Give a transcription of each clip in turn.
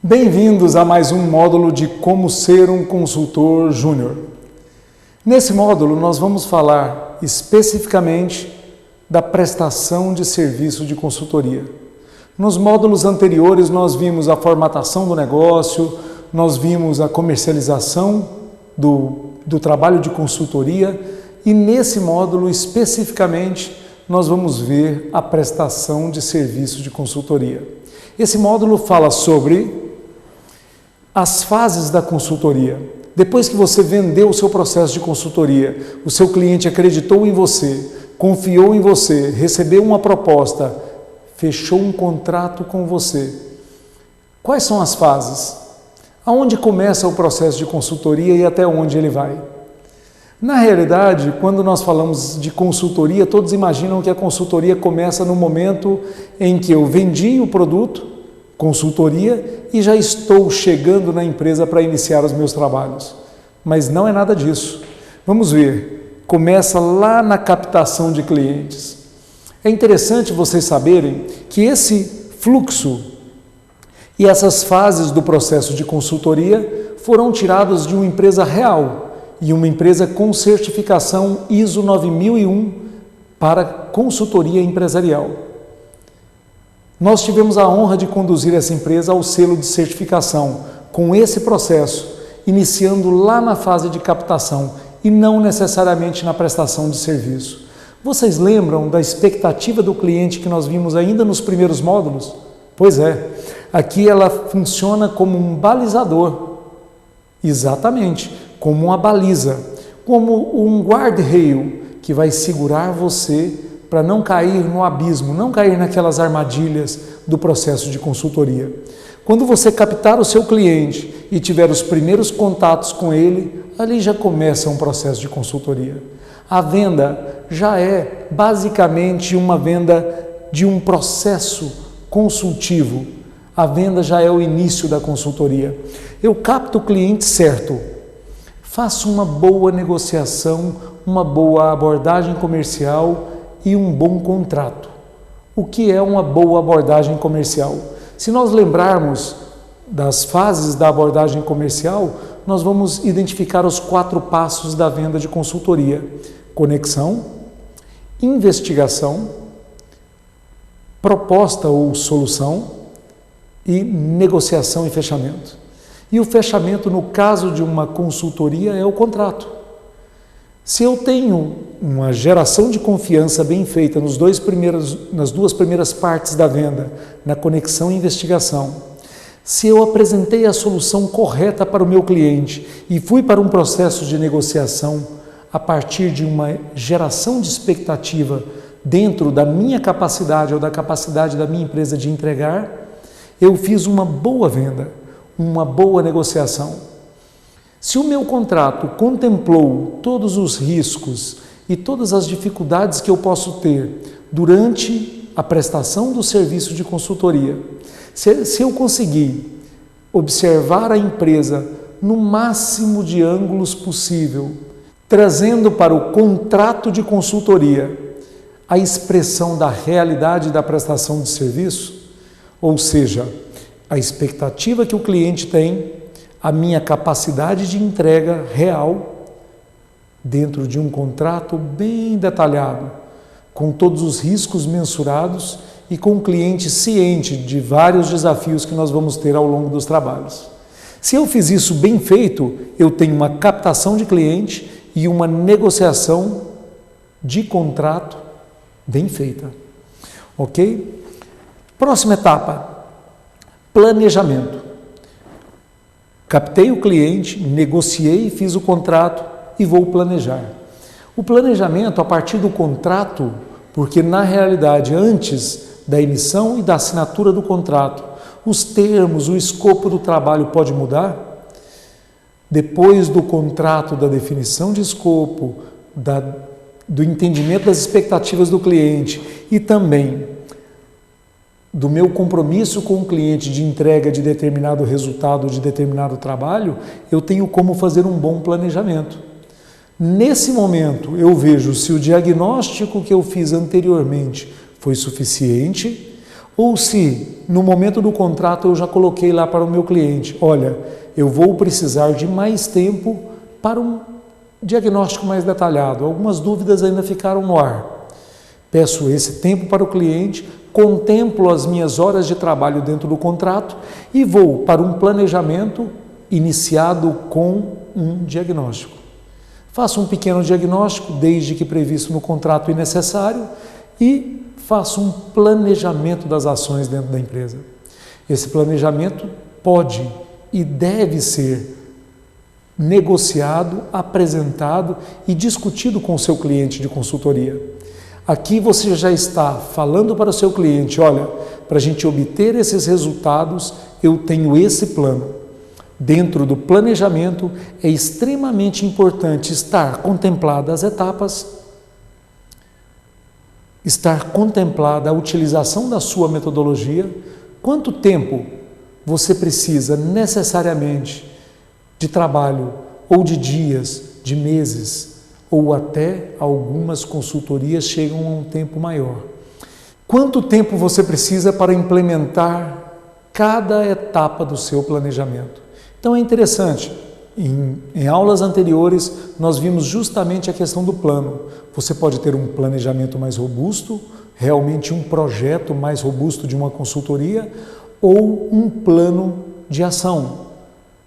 Bem-vindos a mais um módulo de como ser um consultor júnior. Nesse módulo nós vamos falar especificamente da prestação de serviço de consultoria. Nos módulos anteriores nós vimos a formatação do negócio, nós vimos a comercialização do trabalho de consultoria e nesse módulo especificamente nós vamos ver a prestação de serviço de consultoria. Esse módulo fala sobre as fases da consultoria. Depois que você vendeu o seu processo de consultoria, o seu cliente acreditou em você, confiou em você, recebeu uma proposta, fechou um contrato com você. Quais são as fases? Aonde começa o processo de consultoria e até onde ele vai? Na realidade, quando nós falamos de consultoria, todos imaginam que a consultoria começa no momento em que eu vendi o produto, consultoria, e já estou chegando na empresa para iniciar os meus trabalhos. Mas não é nada disso. Vamos ver. Começa lá na captação de clientes. É interessante vocês saberem que esse fluxo e essas fases do processo de consultoria foram tiradas de uma empresa real e uma empresa com certificação ISO 9001 para consultoria empresarial. Nós tivemos a honra de conduzir essa empresa ao selo de certificação, com esse processo, iniciando lá na fase de captação e não necessariamente na prestação de serviço. Vocês lembram da expectativa do cliente que nós vimos ainda nos primeiros módulos? Pois é, aqui ela funciona como um balizador, exatamente, como uma baliza, como um guardrail que vai segurar você para não cair no abismo, não cair naquelas armadilhas do processo de consultoria. Quando você captar o seu cliente e tiver os primeiros contatos com ele, ali já começa um processo de consultoria. A venda já é basicamente uma venda de um processo consultivo. A venda já é o início da consultoria. Eu capto o cliente certo, faço uma boa negociação, uma boa abordagem comercial e um bom contrato. O que é uma boa abordagem comercial? Se nós lembrarmos das fases da abordagem comercial, nós vamos identificar os 4 passos da venda de consultoria: conexão, investigação, proposta ou solução e negociação e fechamento. E o fechamento, no caso de uma consultoria, é o contrato. Se eu tenho uma geração de confiança bem feita nas 2 primeiras partes da venda, na conexão e investigação, se eu apresentei a solução correta para o meu cliente e fui para um processo de negociação a partir de uma geração de expectativa dentro da minha capacidade ou da capacidade da minha empresa de entregar, eu fiz uma boa venda, uma boa negociação. Se o meu contrato contemplou todos os riscos e todas as dificuldades que eu posso ter durante a prestação do serviço de consultoria, se eu conseguir observar a empresa no máximo de ângulos possível, trazendo para o contrato de consultoria a expressão da realidade da prestação de serviço, ou seja, a expectativa que o cliente tem, a minha capacidade de entrega real dentro de um contrato bem detalhado, com todos os riscos mensurados e com o cliente ciente de vários desafios que nós vamos ter ao longo dos trabalhos. Se eu fiz isso bem feito, eu tenho uma captação de cliente e uma negociação de contrato bem feita. Ok? Próxima etapa, planejamento. Captei o cliente, negociei, fiz o contrato e vou planejar. O planejamento a partir do contrato, porque na realidade antes da emissão e da assinatura do contrato, os termos, o escopo do trabalho pode mudar. Depois do contrato, da definição de escopo, do entendimento das expectativas do cliente e também do meu compromisso com o cliente de entrega de determinado resultado, de determinado trabalho, eu tenho como fazer um bom planejamento. Nesse momento, eu vejo se o diagnóstico que eu fiz anteriormente foi suficiente Ou se no momento do contrato eu já coloquei lá para o meu cliente, olha, eu vou precisar de mais tempo para um diagnóstico mais detalhado, algumas dúvidas ainda ficaram no ar. Peço esse tempo para o cliente, contemplo as minhas horas de trabalho dentro do contrato e vou para um planejamento iniciado com um diagnóstico. Faço um pequeno diagnóstico, desde que previsto no contrato e necessário, e faço um planejamento das ações dentro da empresa. Esse planejamento pode e deve ser negociado, apresentado e discutido com o seu cliente de consultoria. Aqui você já está falando para o seu cliente, olha, para a gente obter esses resultados, eu tenho esse plano. Dentro do planejamento é extremamente importante estar contempladas as etapas, estar contemplada a utilização da sua metodologia, quanto tempo você precisa necessariamente de trabalho, ou de dias, de meses, ou até algumas consultorias chegam a um tempo maior. Quanto tempo você precisa para implementar cada etapa do seu planejamento? Então é interessante, em aulas anteriores nós vimos justamente a questão do plano. Você pode ter um planejamento mais robusto, realmente um projeto mais robusto de uma consultoria, ou um plano de ação.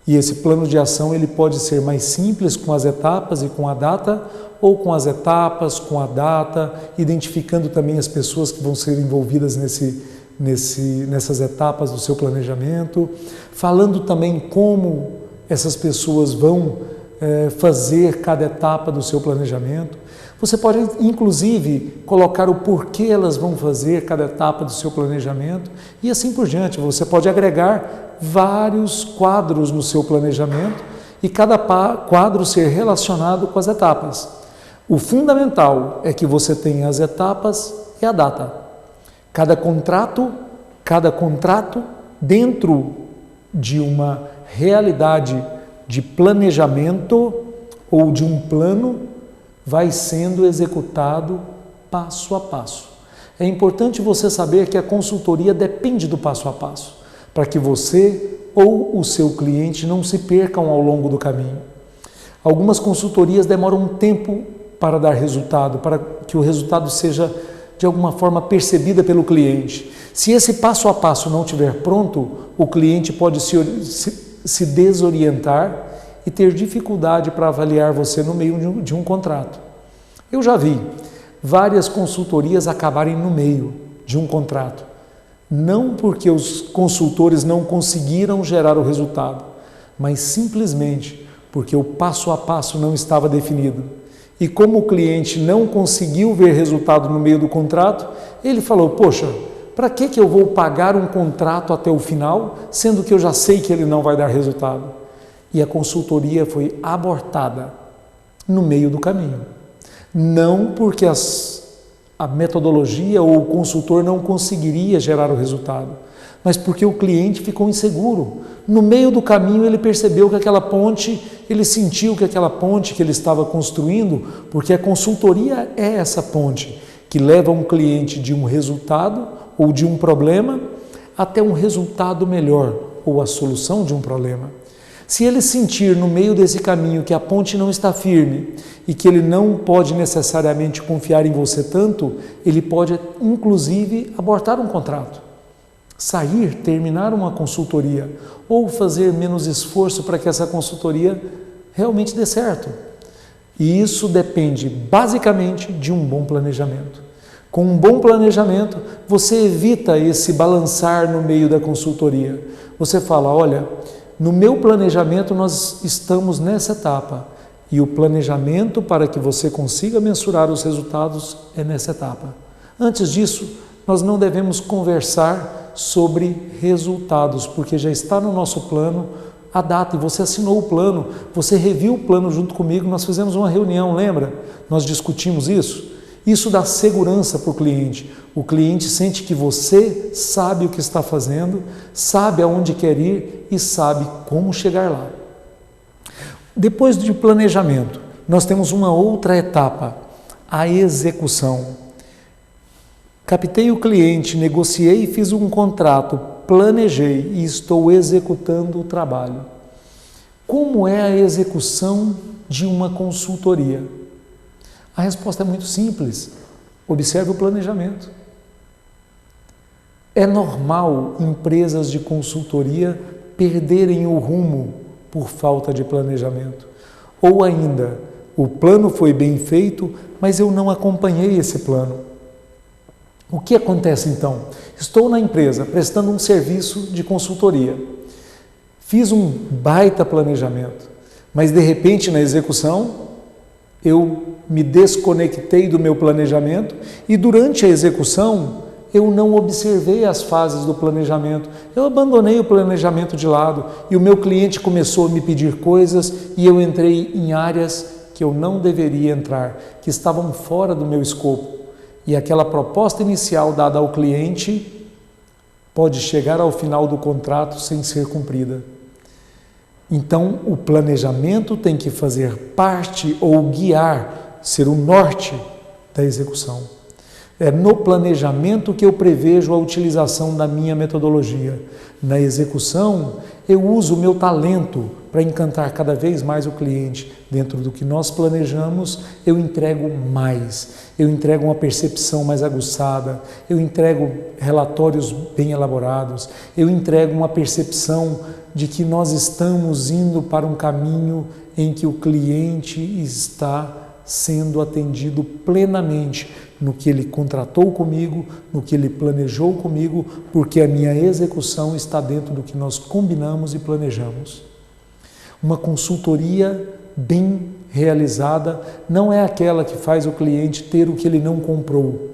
E esse plano de ação ele pode ser mais simples com as etapas e com a data, ou com as etapas, com a data, identificando também as pessoas que vão ser envolvidas nessas etapas do seu planejamento, falando também como essas pessoas vão fazer cada etapa do seu planejamento. Você pode, inclusive, colocar o porquê elas vão fazer cada etapa do seu planejamento e assim por diante. Você pode agregar vários quadros no seu planejamento e cada quadro ser relacionado com as etapas. O fundamental é que você tenha as etapas e a data. Cada contrato dentro de uma realidade de planejamento ou de um plano vai sendo executado passo a passo. É importante você saber que a consultoria depende do passo a passo, para que você ou o seu cliente não se percam ao longo do caminho. Algumas consultorias demoram um tempo para dar resultado, para que o resultado seja de alguma forma percebida pelo cliente. Se esse passo a passo não estiver pronto, o cliente pode se desorientar e ter dificuldade para avaliar você no meio de um contrato. Eu já vi várias consultorias acabarem no meio de um contrato, não porque os consultores não conseguiram gerar o resultado, mas simplesmente porque o passo a passo não estava definido. E como o cliente não conseguiu ver resultado no meio do contrato, ele falou, poxa, para que eu vou pagar um contrato até o final, sendo que eu já sei que ele não vai dar resultado? E a consultoria foi abortada no meio do caminho. Não porque a metodologia ou o consultor não conseguiria gerar o resultado, mas porque o cliente ficou inseguro. No meio do caminho ele percebeu que aquela ponte, ele sentiu que aquela ponte que ele estava construindo, porque a consultoria é essa ponte que leva um cliente de um resultado ou de um problema até um resultado melhor ou a solução de um problema. Se ele sentir no meio desse caminho que a ponte não está firme e que ele não pode necessariamente confiar em você tanto, ele pode inclusive abortar um contrato, sair, terminar uma consultoria ou fazer menos esforço para que essa consultoria realmente dê certo. E isso depende basicamente de um bom planejamento. Com um bom planejamento, você evita esse balançar no meio da consultoria. Você fala, olha, no meu planejamento nós estamos nessa etapa e o planejamento para que você consiga mensurar os resultados é nessa etapa. Antes disso, nós não devemos conversar sobre resultados, porque já está no nosso plano a data e você assinou o plano, você reviu o plano junto comigo, nós fizemos uma reunião, lembra? Nós discutimos isso. Isso dá segurança para o cliente. O cliente sente que você sabe o que está fazendo, sabe aonde quer ir e sabe como chegar lá. Depois do planejamento, nós temos uma outra etapa, a execução. Captei o cliente, negociei, fiz um contrato, planejei e estou executando o trabalho. Como é a execução de uma consultoria? A resposta é muito simples. Observe o planejamento. É normal empresas de consultoria perderem o rumo por falta de planejamento. Ou ainda, o plano foi bem feito, mas eu não acompanhei esse plano. O que acontece então? Estou na empresa prestando um serviço de consultoria. Fiz um baita planejamento, mas de repente na execução eu me desconectei do meu planejamento e durante a execução eu não observei as fases do planejamento. Eu abandonei o planejamento de lado e o meu cliente começou a me pedir coisas e eu entrei em áreas que eu não deveria entrar, que estavam fora do meu escopo. E aquela proposta inicial dada ao cliente pode chegar ao final do contrato sem ser cumprida. Então, o planejamento tem que fazer parte ou guiar, ser o norte da execução. É no planejamento que eu prevejo a utilização da minha metodologia. Na execução, eu uso o meu talento para encantar cada vez mais o cliente. Dentro do que nós planejamos, eu entrego mais. Eu entrego uma percepção mais aguçada, eu entrego relatórios bem elaborados, eu entrego uma percepção de que nós estamos indo para um caminho em que o cliente está sendo atendido plenamente no que ele contratou comigo, no que ele planejou comigo, porque a minha execução está dentro do que nós combinamos e planejamos. Uma consultoria bem realizada não é aquela que faz o cliente ter o que ele não comprou,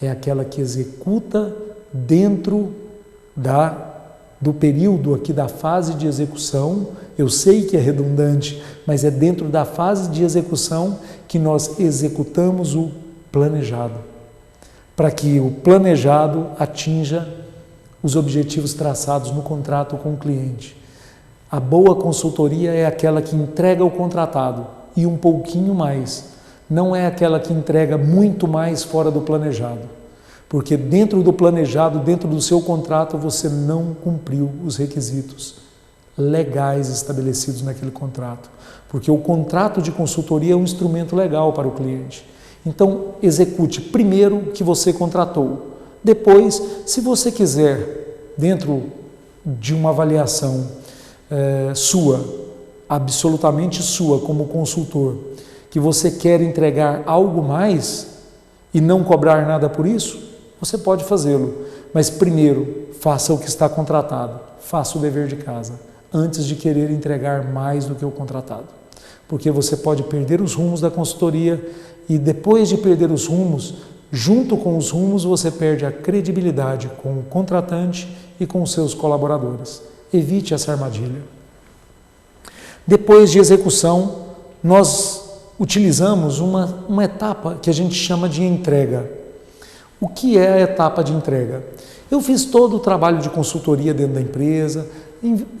é aquela que executa dentro do período aqui da fase de execução. Eu sei que é redundante, mas é dentro da fase de execução que nós executamos o planejado, para que o planejado atinja os objetivos traçados no contrato com o cliente. A boa consultoria é aquela que entrega o contratado e um pouquinho mais, não é aquela que entrega muito mais fora do planejado, porque dentro do planejado, dentro do seu contrato, você não cumpriu os requisitos legais estabelecidos naquele contrato, porque o contrato de consultoria é um instrumento legal para o cliente. Então, execute primeiro o que você contratou. Depois, se você quiser, dentro de uma avaliação sua, absolutamente sua como consultor, que você quer entregar algo mais e não cobrar nada por isso, você pode fazê-lo. Mas primeiro, faça o que está contratado, faça o dever de casa, antes de querer entregar mais do que o contratado. Porque você pode perder os rumos da consultoria e depois de perder os rumos, junto com os rumos, você perde a credibilidade com o contratante e com os seus colaboradores. Evite essa armadilha. Depois de execução, nós utilizamos uma etapa que a gente chama de entrega. O que é a etapa de entrega? Eu fiz todo o trabalho de consultoria dentro da empresa,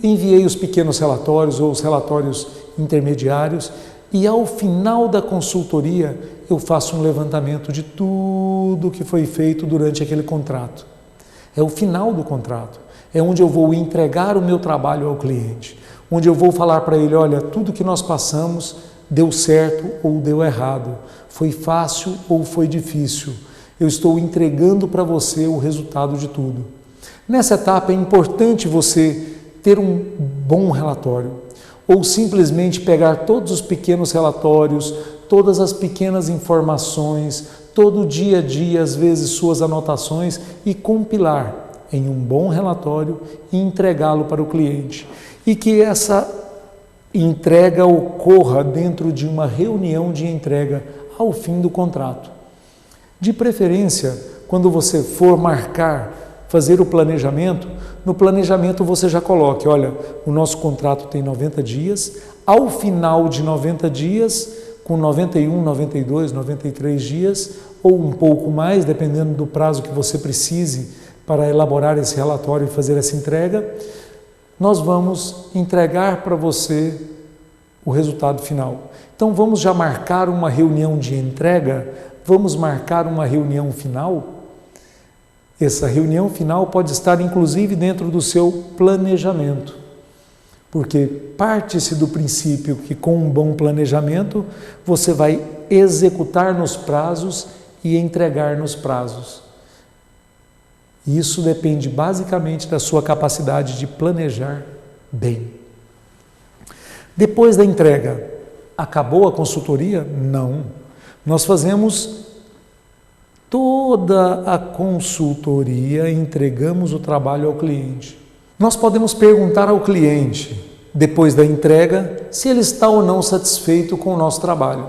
enviei os pequenos relatórios ou os relatórios intermediários e ao final da consultoria eu faço um levantamento de tudo que foi feito durante aquele contrato. É o final do contrato, é onde eu vou entregar o meu trabalho ao cliente, onde eu vou falar para ele, olha, tudo que nós passamos deu certo ou deu errado, foi fácil ou foi difícil. Eu estou entregando para você o resultado de tudo. Nessa etapa é importante você ter um bom relatório, ou simplesmente pegar todos os pequenos relatórios, todas as pequenas informações, todo o dia a dia, às vezes suas anotações, e compilar em um bom relatório e entregá-lo para o cliente. E que essa entrega ocorra dentro de uma reunião de entrega ao fim do contrato. De preferência, quando você for marcar, fazer o planejamento, no planejamento você já coloque, olha, o nosso contrato tem 90 dias, ao final de 90 dias, com 91, 92, 93 dias, ou um pouco mais, dependendo do prazo que você precise para elaborar esse relatório e fazer essa entrega, nós vamos entregar para você o resultado final. Então vamos já marcar uma reunião de entrega, vamos marcar uma reunião final. Essa reunião final pode estar inclusive dentro do seu planejamento, porque parte-se do princípio que com um bom planejamento você vai executar nos prazos e entregar nos prazos. Isso depende basicamente da sua capacidade de planejar bem. Depois da entrega, acabou a consultoria? Não. Nós fazemos toda a consultoria e entregamos o trabalho ao cliente. Nós podemos perguntar ao cliente, depois da entrega, se ele está ou não satisfeito com o nosso trabalho.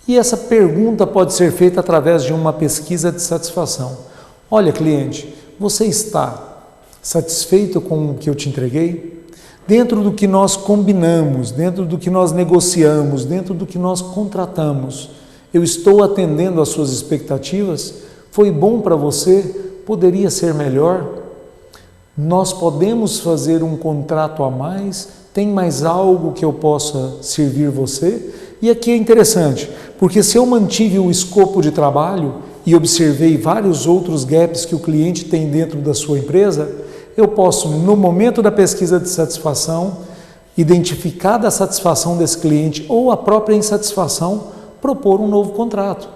E essa pergunta pode ser feita através de uma pesquisa de satisfação. Olha, cliente, você está satisfeito com o que eu te entreguei? Dentro do que nós combinamos, dentro do que nós negociamos, dentro do que nós contratamos, eu estou atendendo às suas expectativas? Foi bom para você? Poderia ser melhor? Nós podemos fazer um contrato a mais? Tem mais algo que eu possa servir você? E aqui é interessante, porque se eu mantive o escopo de trabalho e observei vários outros gaps que o cliente tem dentro da sua empresa, eu posso, no momento da pesquisa de satisfação, identificar da satisfação desse cliente ou a própria insatisfação, propor um novo contrato.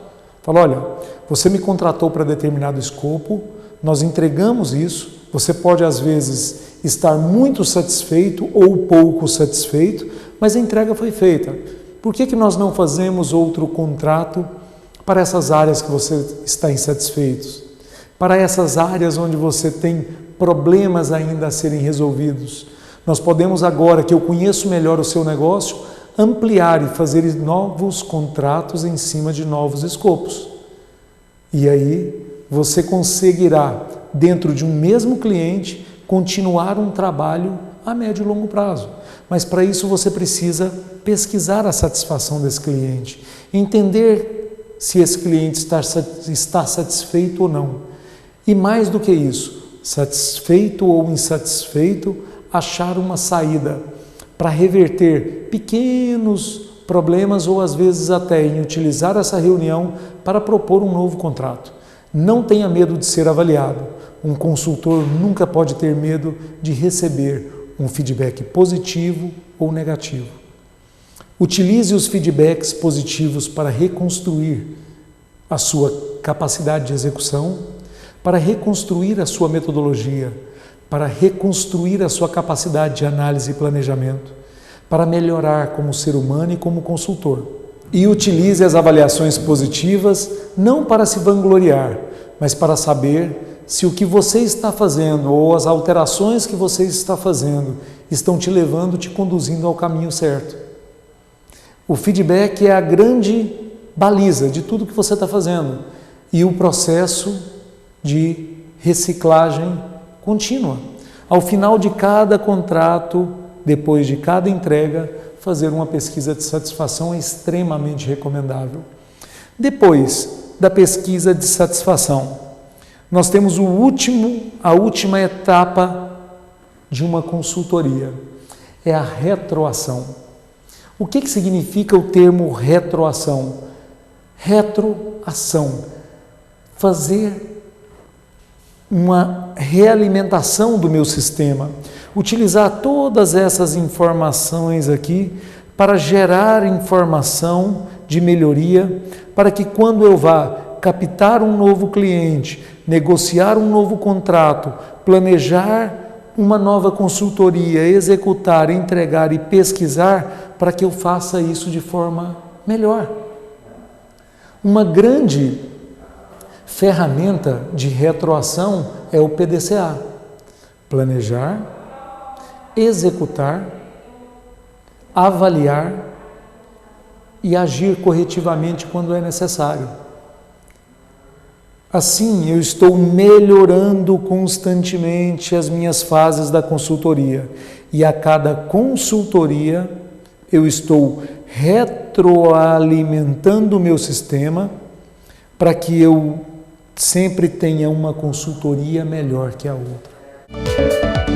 Fala, olha, você me contratou para determinado escopo, nós entregamos isso, você pode às vezes estar muito satisfeito ou pouco satisfeito, mas a entrega foi feita. Por que nós não fazemos outro contrato para essas áreas que você está insatisfeito? Para essas áreas onde você tem problemas ainda a serem resolvidos? Nós podemos agora, que eu conheço melhor o seu negócio, ampliar e fazer novos contratos em cima de novos escopos. E aí você conseguirá, dentro de um mesmo cliente, continuar um trabalho a médio e longo prazo. Mas para isso você precisa pesquisar a satisfação desse cliente, entender se esse cliente está satisfeito ou não. E mais do que isso, satisfeito ou insatisfeito, achar uma saída para reverter pequenos problemas ou às vezes até em utilizar essa reunião para propor um novo contrato. Não tenha medo de ser avaliado. Um consultor nunca pode ter medo de receber um feedback positivo ou negativo. Utilize os feedbacks positivos para reconstruir a sua capacidade de execução, para reconstruir a sua metodologia, para reconstruir a sua capacidade de análise e planejamento, para melhorar como ser humano e como consultor. E utilize as avaliações positivas não para se vangloriar, mas para saber se o que você está fazendo ou as alterações que você está fazendo estão te levando, te conduzindo ao caminho certo. O feedback é a grande baliza de tudo que você está fazendo e o processo de reciclagem contínua. Ao final de cada contrato, depois de cada entrega, fazer uma pesquisa de satisfação é extremamente recomendável. Depois da pesquisa de satisfação, nós temos a última etapa de uma consultoria, é a retroação. O que significa o termo retroação? Retroação, fazer uma realimentação do meu sistema, utilizar todas essas informações aqui para gerar informação de melhoria, para que quando eu vá captar um novo cliente, negociar um novo contrato, planejar uma nova consultoria, executar, entregar e pesquisar, para que eu faça isso de forma melhor. Uma grande ferramenta de retroação é o PDCA. Planejar, executar, avaliar e agir corretivamente quando é necessário. Assim, eu estou melhorando constantemente as minhas fases da consultoria e a cada consultoria eu estou retroalimentando o meu sistema para que eu sempre tenha uma consultoria melhor que a outra.